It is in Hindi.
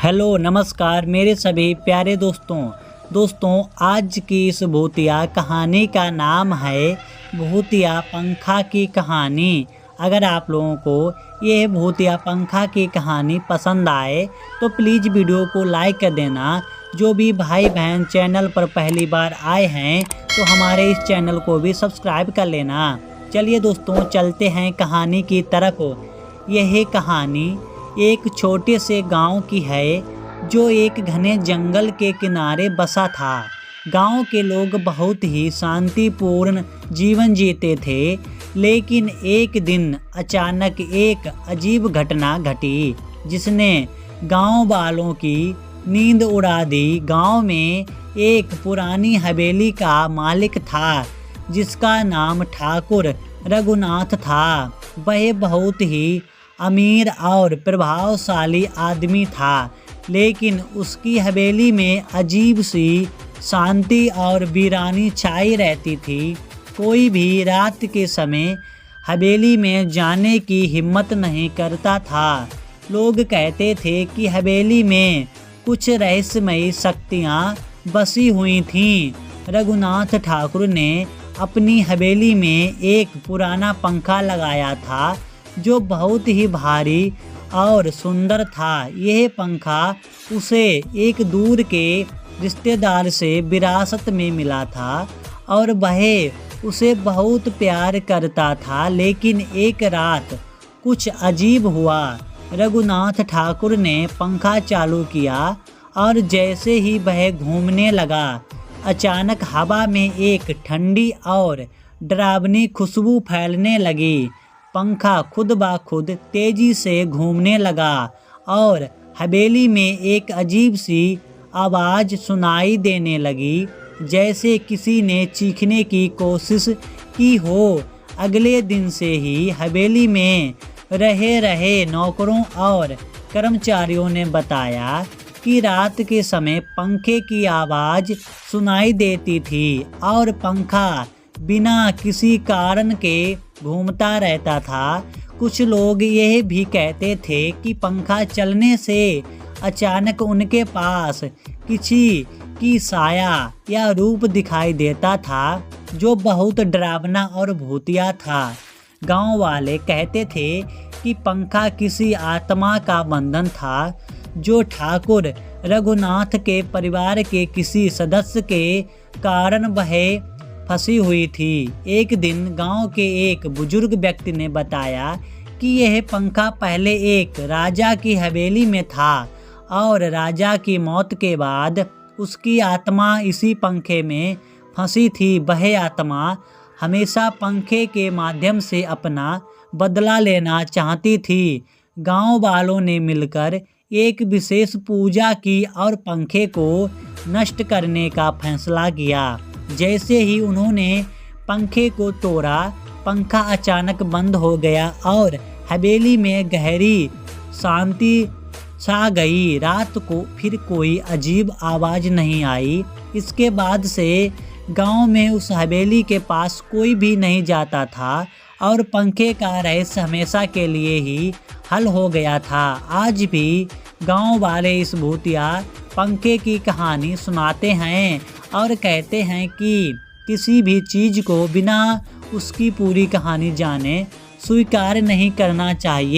हेलो नमस्कार मेरे सभी प्यारे दोस्तों आज की इस भूतिया कहानी का नाम है भूतिया पंखा की कहानी। अगर आप लोगों को यह भूतिया पंखा की कहानी पसंद आए तो प्लीज़ वीडियो को लाइक कर देना। जो भी भाई बहन चैनल पर पहली बार आए हैं तो हमारे इस चैनल को भी सब्सक्राइब कर लेना। चलिए दोस्तों चलते हैं कहानी की तरफ। यह कहानी एक छोटे से गांव की है जो एक घने जंगल के किनारे बसा था। गांव के लोग बहुत ही शांतिपूर्ण जीवन जीते थे, लेकिन एक दिन अचानक एक अजीब घटना घटी जिसने गांव वालों की नींद उड़ा दी। गांव में एक पुरानी हवेली का मालिक था जिसका नाम ठाकुर रघुनाथ था। वह बहुत ही अमीर और प्रभावशाली आदमी था, लेकिन उसकी हवेली में अजीब सी शांति और वीरानी छाई रहती थी। कोई भी रात के समय हवेली में जाने की हिम्मत नहीं करता था। लोग कहते थे कि हवेली में कुछ रहस्यमयी शक्तियाँ बसी हुई थीं। रघुनाथ ठाकुर ने अपनी हवेली में एक पुराना पंखा लगाया था जो बहुत ही भारी और सुंदर था। यह पंखा उसे एक दूर के रिश्तेदार से विरासत में मिला था और वह उसे बहुत प्यार करता था। लेकिन एक रात कुछ अजीब हुआ। रघुनाथ ठाकुर ने पंखा चालू किया और जैसे ही वह घूमने लगा, अचानक हवा में एक ठंडी और डरावनी खुशबू फैलने लगी। पंखा खुद ब खुद तेजी से घूमने लगा और हवेली में एक अजीब सी आवाज़ सुनाई देने लगी, जैसे किसी ने चीखने की कोशिश की हो। अगले दिन से ही हवेली में रहे नौकरों और कर्मचारियों ने बताया कि रात के समय पंखे की आवाज़ सुनाई देती थी और पंखा बिना किसी कारण के घूमता रहता था। कुछ लोग यह भी कहते थे कि पंखा चलने से अचानक उनके पास किसी की साया या रूप दिखाई देता था जो बहुत डरावना और भूतिया था। गांव वाले कहते थे कि पंखा किसी आत्मा का बंधन था जो ठाकुर रघुनाथ के परिवार के किसी सदस्य के कारण वह फंसी हुई थी। एक दिन गांव के एक बुजुर्ग व्यक्ति ने बताया कि यह पंखा पहले एक राजा की हवेली में था और राजा की मौत के बाद उसकी आत्मा इसी पंखे में फंसी थी। वह आत्मा हमेशा पंखे के माध्यम से अपना बदला लेना चाहती थी। गांव वालों ने मिलकर एक विशेष पूजा की और पंखे को नष्ट करने का फैसला किया। जैसे ही उन्होंने पंखे को तोड़ा, पंखा अचानक बंद हो गया और हवेली में गहरी शांति छा गई। रात को फिर कोई अजीब आवाज़ नहीं आई। इसके बाद से गांव में उस हवेली के पास कोई भी नहीं जाता था और पंखे का रहस्य हमेशा के लिए ही हल हो गया था। आज भी गांव वाले इस भूतिया पंखे की कहानी सुनाते हैं और कहते हैं कि किसी भी चीज़ को बिना उसकी पूरी कहानी जाने स्वीकार नहीं करना चाहिए।